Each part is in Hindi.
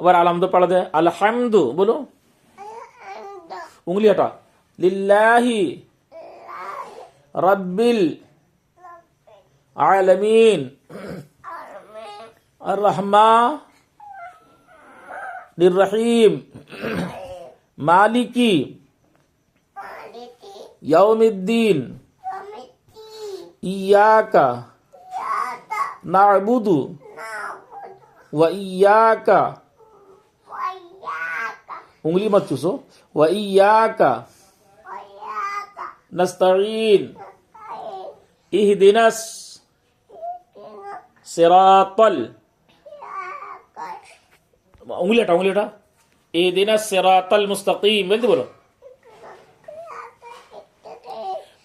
अबर अलहम्दु पढ़ दे, अलहम्दु बोलो, उंगली हटा, लिल्लाही रब्बिल आलमीन अर्रहमानिर रहीम मालिकी यौमिद्दीन इय्याका नअबुदु व इय्याका, उंगली मत चूसो, व इय्याका नस्तईन इहदिनस सिरातल, उंगली हटा, उंगली हटा, इहदिनस सिरातल मुस्तकीम, बोलते बोलो,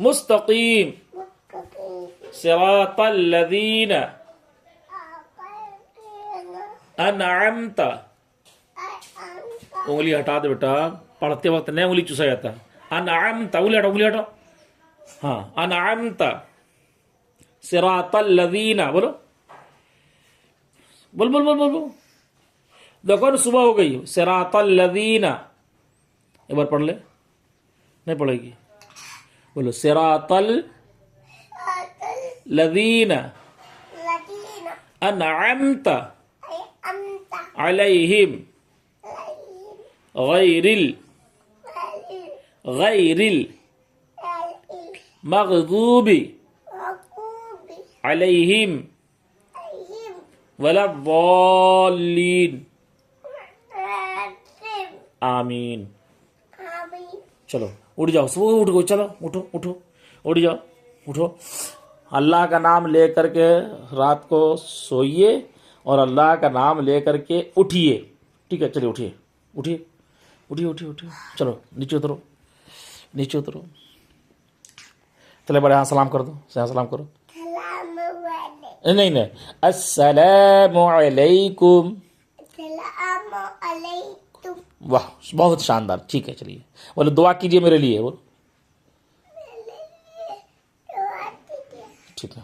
मुस्तकीम सिरातल लदीना अनअमता, उंगली हटा दे बेटा, पढ़ते वक्त नया उंगली चूसा जाता है। अनअमता, उंगली हटा, उंगली हटा, हाँ, अनअमता सिरातल लदीना, बोलो, बोल बोल बोल बोल बोल, देखो ना सुबह हो गई, सिरातल लदीना, एक बार पढ़ ले, नहीं पढ़ेगी, बोलो, सिरातल लदीना अनअमता अलैहिम गैरिल मग़दूबी अलैहिम वलद्दाल्लीन, आमीन। चलो उठ जाओ, सुबह उठ गो, चलो उठो उठो, उठ जाओ, उठो। अल्लाह का नाम लेकर के रात को सोइए और अल्लाह का नाम लेकर के उठिए, ठीक है? चलिए उठिए, उठिए, उठिए, उठिए, उठिए, चलो नीचे उतरो, नीचे उतरो, चले बड़े, हाँ सलाम कर दो, सलाम करो, नहीं नहीं, अस्सलामु अलैकुम, वाह बहुत शानदार, ठीक है। चलिए बोलो, दुआ कीजिए मेरे लिए, बोलो, ठीक है।